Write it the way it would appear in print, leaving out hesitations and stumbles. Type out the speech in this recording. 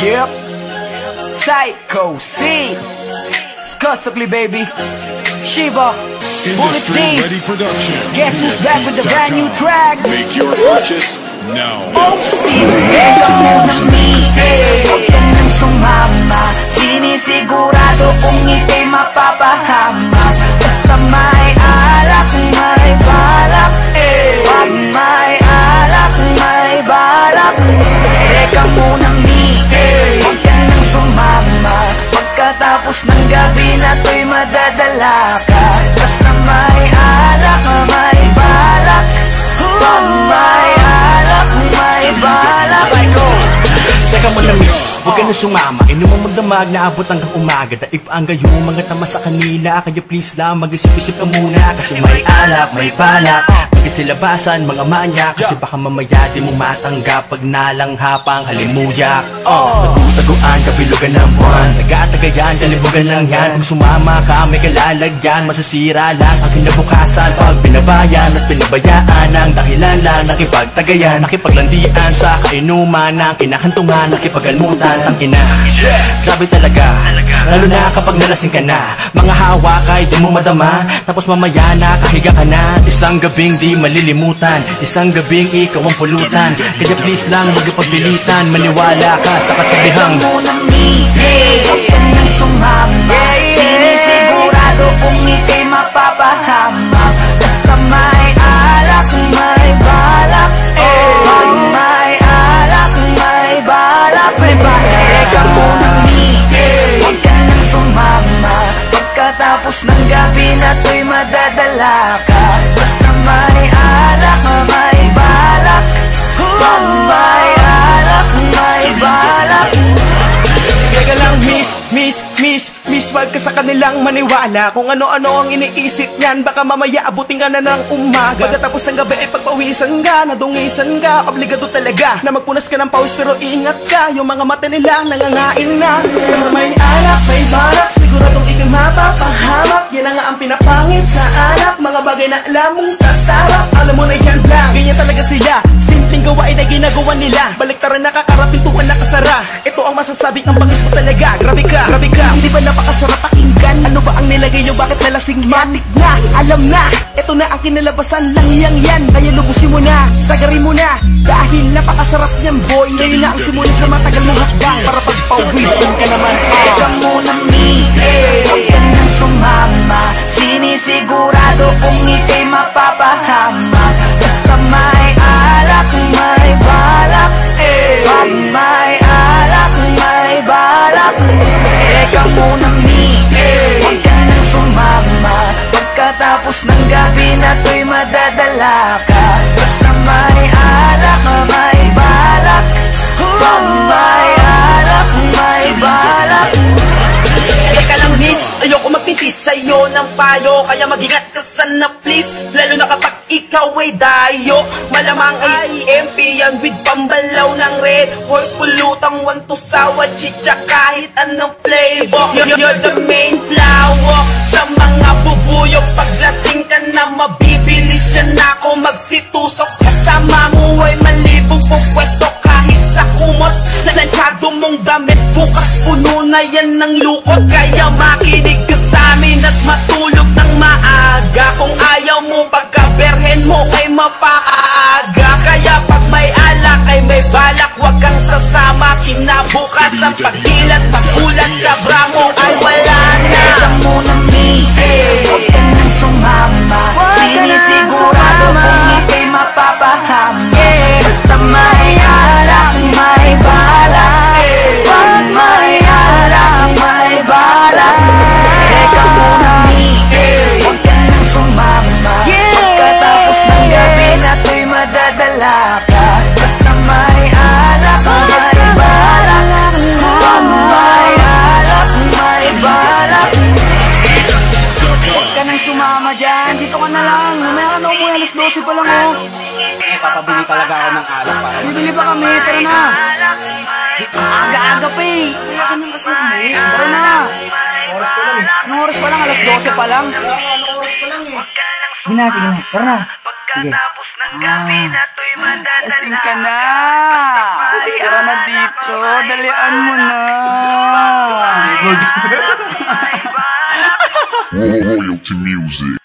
Yep. Psycho C. Skustugly baby. Shiva. Bullet D. Guess who's back with the brand new track? Make your purchase now. Oh, sinigega mo na mihe. Huwag ka nang sumama. Sinisigurado kung ika'y mapapahama. Basta may alak, may balak. Wag may alak, may balak. Teka muna mihe. Huwag ka nang sumama. Pagkatapos ng gabi na to'y madadala ka. Basta may alak, may balak. Wag may alak, may balak. Psycho. Teka mo na miss, huwag ka na sumama. Inuman magdamag na abot hanggang umaga. Daig pa ang gayo, mga tama sa kanila. Kaya please lang, mag-isip-isip ka muna. Kasi may alak, may balak. Pagkasilabasan, mga manya. Kasi baka mamaya di mo matanggap pag nalanghapang halimuyak. Nagutaguan, kabilugan ng buwan. Nagkatagayan, kalibugan lang yan. Kung sumama ka, may kalalagyan. Masasira lang ang kinabukasan pag binabayan at pinabayaan. Ang dahilan lang, nakipagtagayan, nakipaglandian sa kainuman ng kinakantungan, nakipagalimutan, tangina. Grabe talaga, lalo na kapag nalasing ka na. Mga hawak ay di mo madama, tapos mamaya nakahiga ka na. Isang gabing di malilimutan, isang gabing ikaw ang pulutan. Kaya please lang, magpagpilitan, maniwala ka sa kasabihang. Teka muna mihe, huwag ka nang sumama. Sinisigurado kung ika'y mapapahama. Basta may alak, may balak. Wag may alak, may balak. Teka muna mihe, huwag ka nang sumama. Pagkatapos ng gabi na to'y madadala ka. Basta may alak, may balak. Wag may alak, may balak. Teka lang miss, wag ka sa kanilang maniwala. Kung ano-ano ang iniisip niyan, baka mamaya abutin ka na ng umaga. Pagkatapos ng gabi ay pagpawisan ka, nadungisan ka. Obligado talaga na magpunas ka ng pawis, pero ingat ka, yung mga mata nila nangangain na. Kasi may alak, may balak, siguradong ikay mapapahamak. Yan na nga ang pinapangit sa alak, mga bagay na alam mong tatarap. Alam mo na yan lang, ganyan talaga sila. Simpleng gawain na ginagawa nila, baliktaran nakakarapintuan nakasara. Ito ang masasabi ng bangis mo talaga. Grabe ka, hindi ba napakasarap pakinggan? Ano ba ang nilagay nyo, bakit nalasing matik na? Alam na, ito na ang kinalabasan lang yan. Kaya lubusin mo na, sagarin mo na. Dahil napakasarap niyan boy, ngayon na ang simula sa matagal mong hakbang. Para pagpawisin ka naman. Teka muna mihe, huwag ka nang sumama. Sinisigurado kung ika'y mapapahama. Basta may alak, may balak. Wag may alak, may balak. Teka muna mihe, huwag ka nang sumama. Pagkatapos ng gabi na to'y madadala ka. Basta may alak, may balak. Wag may alak, may balak. Teka lang miss, ayoko magpintis sa'yo ng payo. Kaya mag-ingat ka sana please, lalo na kapag ikaw ay dayo. Malamang ay EMP yan with pambalaw ng red horse. Pulutang wanto sawa, chicha kahit anong flavor. You're the main flower sa mga bubuyo. Paglasing ka na mabibilis dyan ako magsitusok. Kasama mo ay malibong pupwesto kahit sa kumot. Nanansyado mong damit, bukas puno na yan ng lukot. Kaya makinig ka sa amin at matulog ng maaga. Kung ayaw mo pagkaberhen mo ay mapaaga. Kaya pag may alak ay may balak, wag kang sasama. Kinabukas ang pagkilat, pagulat ka bramo ay wala na. Teka muna mihe, huwag ka nang sumama. Sinisigurado kung ika'y mapapahama. Basta may alak, may balak. Wag may alak, may balak. Teka muna mihe, huwag ka nang sumama. Pagkatapos ng gabi na to'y madadala ka. Basta may alak, may balak. Wag may alak, may balak. Huwag ka nang sumama dyan, dito ka na lang. Mamaya na umuwi, alas 12 pa lang oh. Papabili talaga ako ng alak para Bibili pa kami, tara na. Aga-aga pa eh. Kaya ka nang kasi umuwi. Tara na. oras ko lang eh. Anong oras pa lang? Alas 12 pa lang. Anong oras pa lang eh. Sige na, tara na. Sige. Lasing ka na. Tara na dito. Dalian mo na. Royalty music.